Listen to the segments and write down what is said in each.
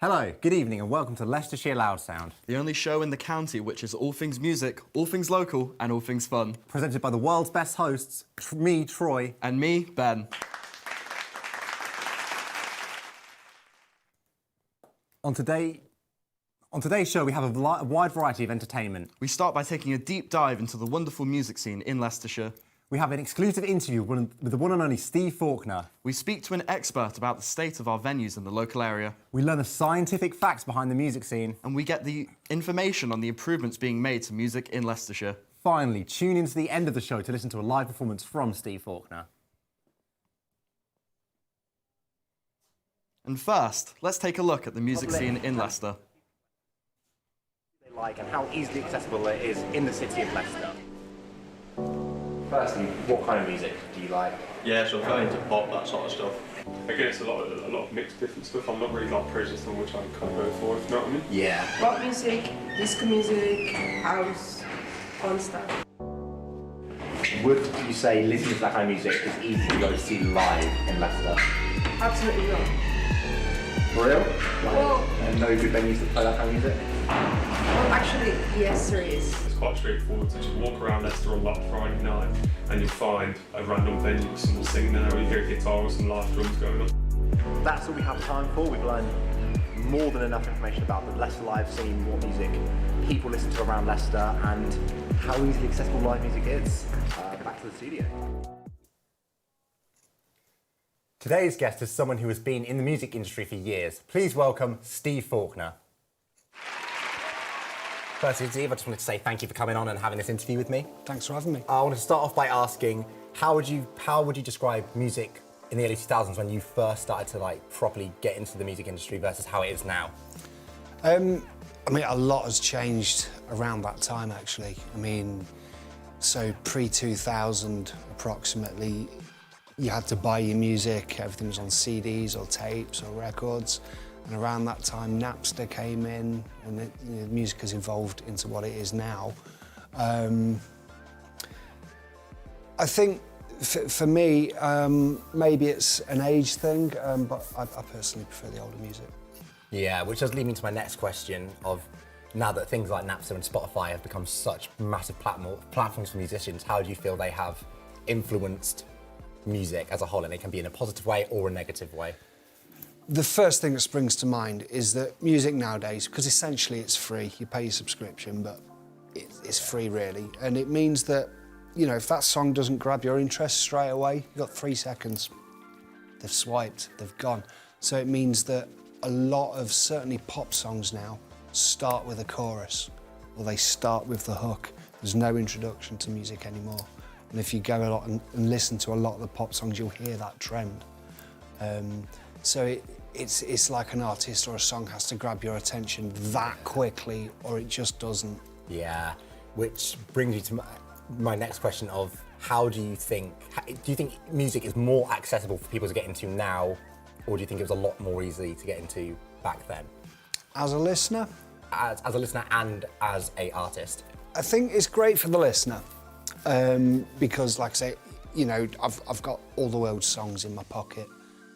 Hello, good evening and welcome to Leicestershire Loud Sound. The only show in the county which is all things music, all things local and all things fun. Presented by the world's best hosts, me, Troy. And me, Ben. On today's show we have a wide variety of entertainment. We start by taking a deep dive into the wonderful music scene in Leicestershire. We have an exclusive interview with the one and only Steve Faulkner. We speak to an expert about the state of our venues in the local area. We learn the scientific facts behind the music scene. And we get the information on the improvements being made to music in Leicestershire. Finally, tune in to the end of the show to listen to a live performance from Steve Faulkner. And first, let's take a look at the music scene in Leicester. They like and how easily accessible it is in the city of Leicester. Firstly, what kind of music do you like? Yeah, so I'm very into pop, that sort of stuff. Again, it's a lot of mixed different stuff. I'm not really like prejudiced on which I kind of go for, if you know what I mean. Yeah. Rock music, disco music, house, fun stuff. Would you say listening to that kind of music is easy to go to see live in Leicester? Absolutely not. For real? Well, And no good venues to play that kind of music? well, actually, yes, there is. It's quite straightforward to just walk around Leicester on like Friday night and you'll find a random venue with someone singing there, or you hear a guitar or some live drums going on. That's all we have time for. We've learned more than enough information about the Leicester live scene, what music people listen to around Leicester, and how easily accessible live music is. Back to the studio. Today's guest is someone who has been in the music industry for years. Please welcome Steve Faulkner. Firstly, Steve, I just wanted to say thank you for coming on and having this interview with me. Thanks for having me. I want to start off by asking, how would you describe music in the early 2000s when you first started to properly get into the music industry versus how it is now? I mean, a lot has changed around that time, actually. I mean, so pre-2000 approximately, you had to buy your music, everything was on CDs or tapes or records. And around that time, Napster came in, and the music has evolved into what it is now. I think for me, maybe it's an age thing, but I personally prefer the older music. Yeah, which does lead me to my next question of, now that things like Napster and Spotify have become such massive platforms for musicians, how do you feel they have influenced music as a whole, and it can be in a positive way or a negative way? The first thing that springs to mind is that music nowadays, because essentially it's free, you pay your subscription, but it's free really. And it means that, you know, if that song doesn't grab your interest straight away, you've got 3 seconds. They've swiped, they've gone. So it means that a lot of, certainly pop songs now, start with a chorus, or they start with the hook. There's no introduction to music anymore. And if you go a lot and listen to a lot of the pop songs, you'll hear that trend. So it's like an artist or a song has to grab your attention that quickly, or it just doesn't. Yeah, which brings me to my next question of, do you think music is more accessible for people to get into now, or do you think it was a lot more easy to get into back then? As a listener? As a listener and as an artist? I think it's great for the listener, because like I say, you know, I've got all the world's songs in my pocket.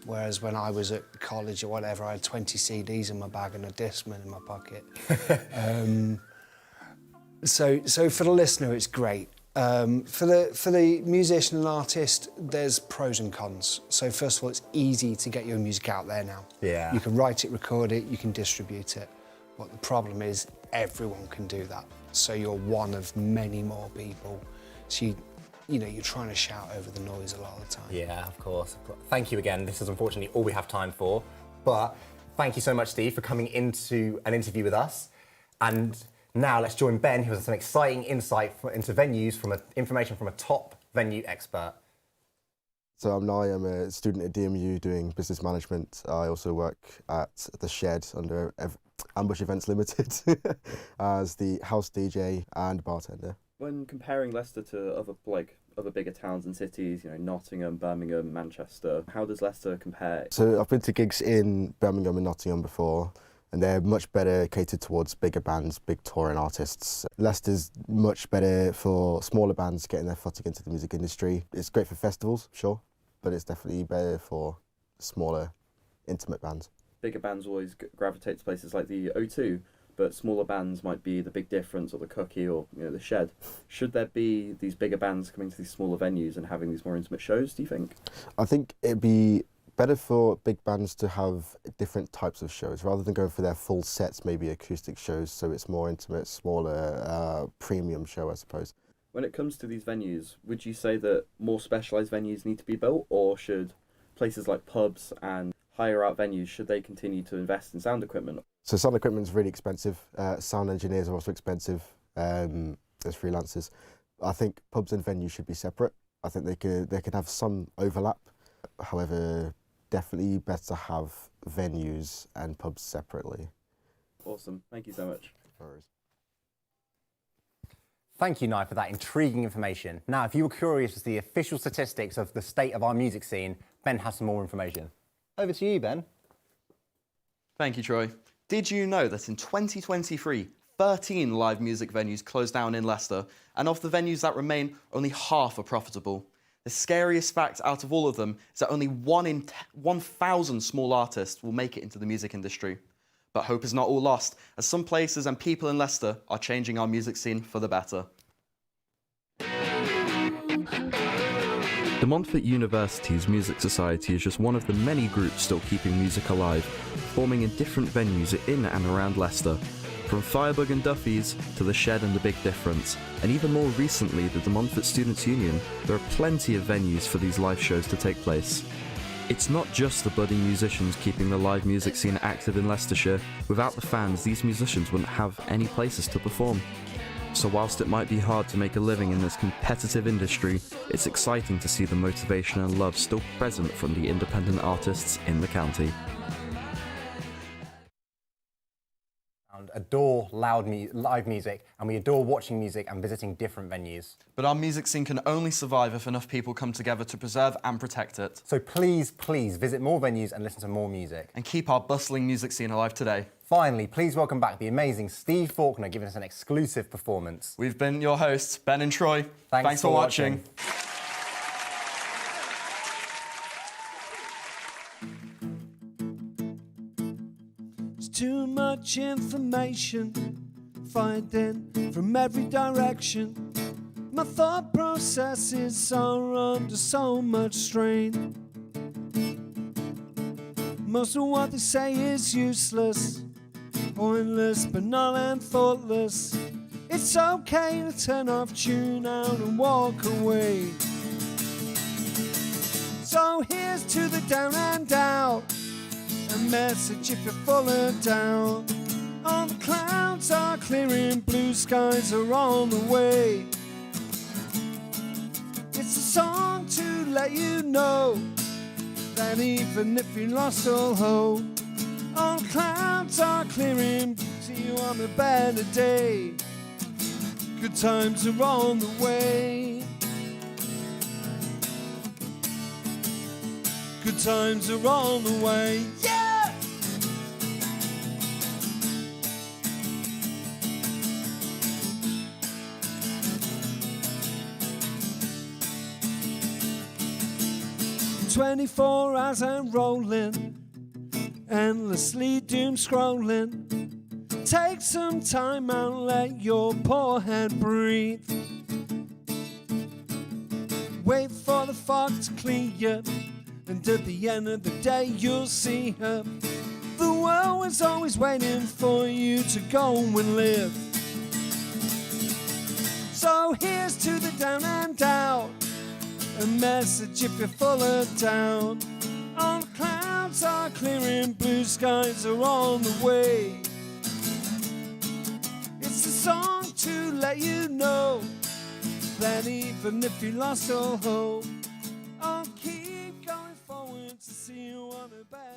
Whereas when I was at college or whatever, I had 20 CDs in my bag and a Discman in my pocket. So for the listener, it's great. For the musician and artist, there's pros and cons. So first of all, it's easy to get your music out there now. Yeah. You can write it, record it, you can distribute it. But the problem is everyone can do that. So you're one of many more people. So you know, you're trying to shout over the noise a lot of the time. Yeah, of course. Thank you again. This is unfortunately all we have time for. But thank you so much, Steve, for coming into an interview with us. And now let's join Ben, who has some exciting insight into venues information from a top venue expert. So I am a student at DMU doing business management. I also work at The Shed under Ambush Events Limited as the house DJ and bartender. When comparing Leicester to other bigger towns and cities, you know, Nottingham, Birmingham, Manchester, how does Leicester compare? So I've been to gigs in Birmingham and Nottingham before, and they're much better catered towards bigger bands, big touring artists. Leicester's much better for smaller bands getting their footing into the music industry. It's great for festivals, sure, but it's definitely better for smaller, intimate bands. bigger bands always gravitate to places like the O2, but smaller bands might be the Big Difference or the Cookie or the Shed. Should there be these bigger bands coming to these smaller venues and having these more intimate shows, do you think? I think it'd be better for big bands to have different types of shows rather than going for their full sets, maybe acoustic shows, so it's more intimate, smaller, premium show, I suppose. When it comes to these venues, would you say that more specialised venues need to be built, or should places like pubs and higher out venues, should they continue to invest in sound equipment? So sound equipment is really expensive. Sound engineers are also expensive as freelancers. I think pubs and venues should be separate. I think they could have some overlap. However, definitely better to have venues and pubs separately. Awesome. Thank you so much. No worries. Thank you, Nye, for that intriguing information. Now, if you were curious as to the official statistics of the state of our music scene, Ben has some more information. Over to you, Ben. Thank you, Troy. Did you know that in 2023, 13 live music venues closed down in Leicester, and of the venues that remain, only half are profitable? The scariest fact out of all of them is that only 1 in 1,000 small artists will make it into the music industry. But hope is not all lost, as some places and people in Leicester are changing our music scene for the better. The Montfort University's Music Society is just one of the many groups still keeping music alive, forming in different venues in and around Leicester, from Firebug and Duffy's to the Shed and the Big Difference, and even more recently the Montfort Students' Union. There are plenty of venues for these live shows to take place. It's not just the budding musicians keeping the live music scene active in Leicestershire. Without the fans, these musicians wouldn't have any places to perform. So whilst it might be hard to make a living in this competitive industry, it's exciting to see the motivation and love still present from the independent artists in the county. Adore live music, and we adore watching music and visiting different venues. But our music scene can only survive if enough people come together to preserve and protect it. So please, please visit more venues and listen to more music. And keep our bustling music scene alive today. Finally, please welcome back the amazing Steve Faulkner giving us an exclusive performance. We've been your hosts, Ben and Troy. Thanks for watching. Too much information, finding from every direction. My thought processes are under so much strain. Most of what they say is useless, pointless, banal and thoughtless. It's okay to turn off, tune out and walk away. So here's to the down and out, a message if you're full of doubt. All the clouds are clearing, blue skies are on the way. It's a song to let you know that even if you lost all hope, all the clouds are clearing, see you on a better day. Good times are on the way. Good times are on the way. Yeah! "24 hours and rolling, endlessly doom scrolling. Take some time out, let your poor head breathe. Wait for the fog to clear, and at the end of the day you'll see her. The world is always waiting for you to go and live. So here's to the down and out, a message if you're full of doubt. All the clouds are clearing, blue skies are on the way. It's a song to let you know that even if you lost all hope, I'll keep going forward to see you on a better